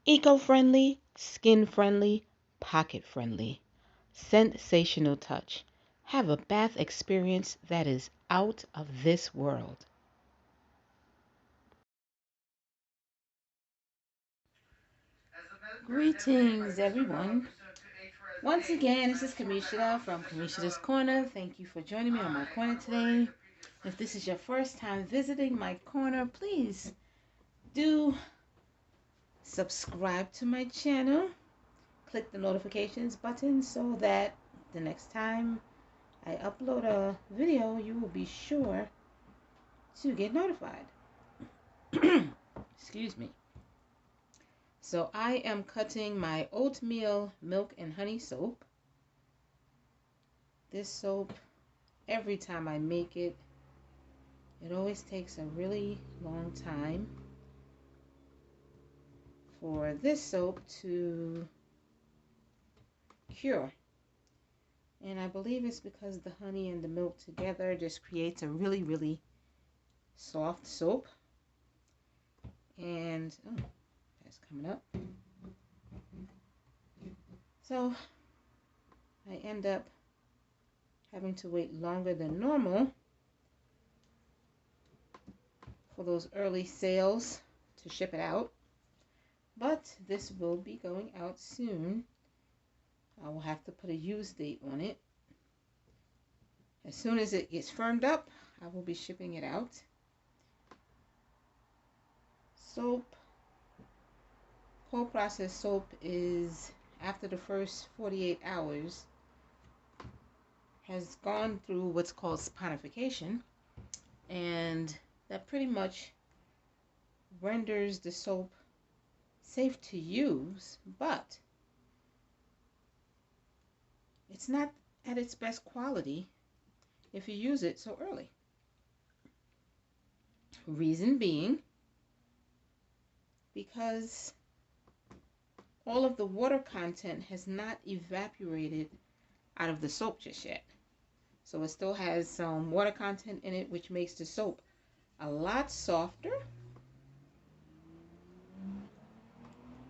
Eco-friendly, skin-friendly, pocket-friendly. Sensational touch. Have a bath experience that is out of this world. Greetings, everyone. Once again, this is Kamishita from Kamishita's Corner. Thank you for joining me on my corner today. If this is your first time visiting my corner, please do subscribe to my channel. Click the notifications button so that the next time I upload a video, you will be sure to get notified. Excuse me. So I am cutting my oatmeal milk and honey soap. This soap, every time I make it, it always takes a really long time for this soap to cure. And I believe it's because the honey and the milk together just creates a really, really soft soap. And, oh, that's coming up. So I end up having to wait longer than normal for those early sales to ship it out. But this will be going out soon. I will have to put a use date on it. As soon as it gets firmed up, I will be shipping it out. Soap, cold processed soap is, after the first 48 hours, has gone through what's called saponification, and that pretty much renders the soap safe to use, but it's not at its best quality if you use it so early. Reason being, because all of the water content has not evaporated out of the soap just yet. So it still has some water content in it, which makes the soap a lot softer.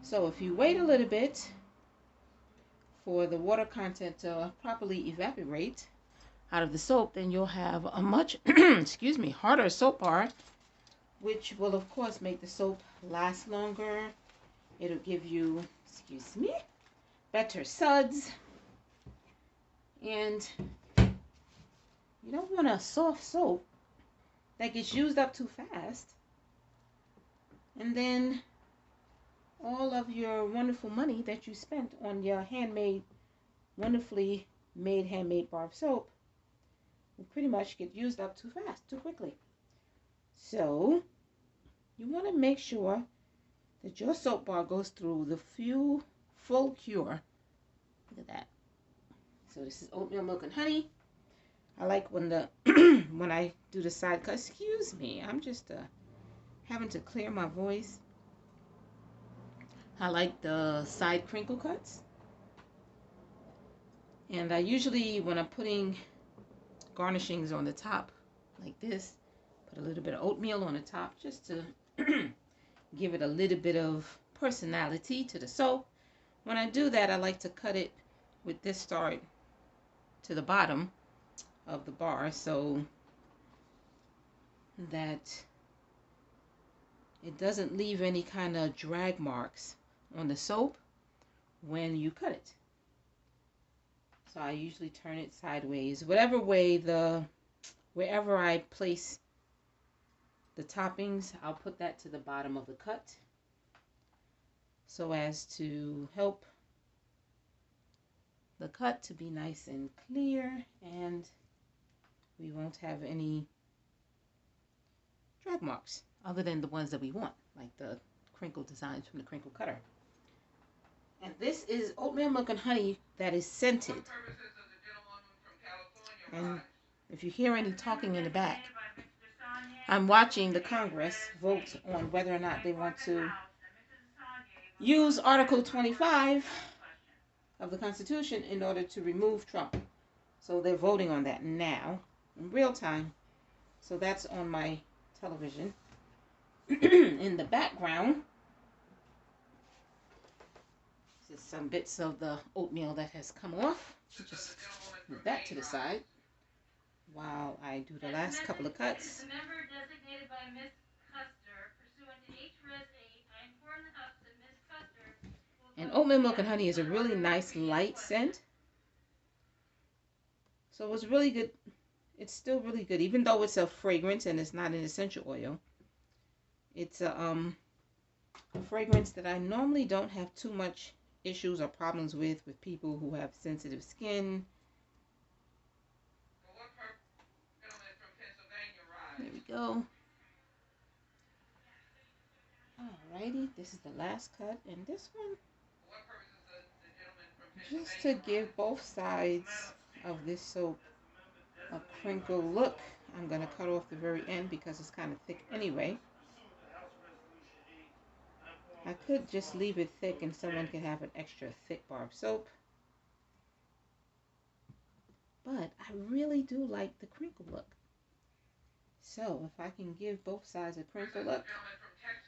So if you wait a little bit for the water content to properly evaporate out of the soap, then you'll have a much excuse me, harder soap bar, which will of course make the soap last longer. It'll give you, excuse me, better suds. And you don't want a soft soap that gets used up too fast, and then all of your wonderful money that you spent on your handmade, wonderfully made handmade bar of soap will pretty much get used up too fast, too quickly. So you want to make sure that your soap bar goes through the full cure. Look at that. So this is oatmeal milk and honey. I like when the when I do the side cut. Excuse me, I'm just having to clear my voice. I like the side crinkle cuts. And I usually, when I'm putting garnishings on the top like this, put a little bit of oatmeal on the top just to give it a little bit of personality to the soap. When I do that, I like to cut it with this start to the bottom of the bar so that it doesn't leave any kind of drag marks on the soap when you cut it. So I usually turn it sideways, whatever way wherever I place the toppings, I'll put that to the bottom of the cut so as to help the cut to be nice and clear, and we won't have any drag marks other than the ones that we want, like the crinkle designs from the crinkle cutter. And this is oatmeal milk and honey that is scented. And if you hear any talking in the back, I'm watching the Congress vote on whether or not they want to use Article 25 of the Constitution in order to remove Trump. So they're voting on that now in real time. So that's on my television. In the background, Just some bits of the oatmeal that has come off. Just move that to the side while I do the last couple of cuts. And oatmeal milk and honey is a really nice light scent. So it's really good. It's still really good, even though it's a fragrance and it's not an essential oil. It's a fragrance that I normally don't have too much issues or problems with people who have sensitive skin. There we go. Alrighty, this is the last cut, and this one, just to give both sides of this soap a crinkle look, I'm going to cut off the very end because it's kind of thick anyway. I could just leave it thick and someone could have an extra thick bar of soap. But I really do like the crinkle look. So if I can give both sides a crinkle look,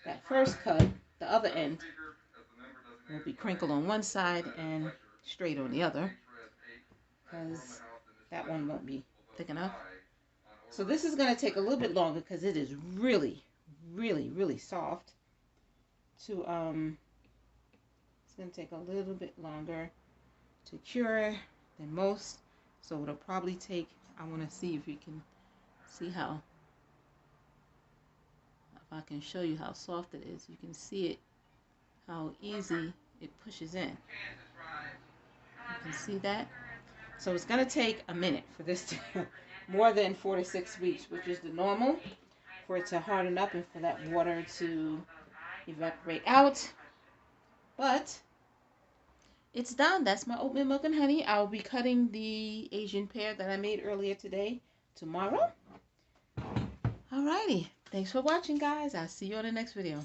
that first cut, the other end, will be crinkled on one side and straight on the other, because that one won't be thick enough. So this is going to take a little bit longer because it is really, really, really soft. It's going to take a little bit longer to cure than most. So it'll probably take, I want to see if you can see how, if I can show you how soft it is. You can see it, how easy it pushes in. You can see that. So it's going to take a minute for this to, more than 4 to 6 weeks, which is the normal, for it to harden up and for that water to evaporate out. But it's done. That's my oatmeal milk and honey. I'll be cutting the Asian pear that I made earlier today tomorrow. Alrighty. Thanks for watching, guys. I'll see you on the next video.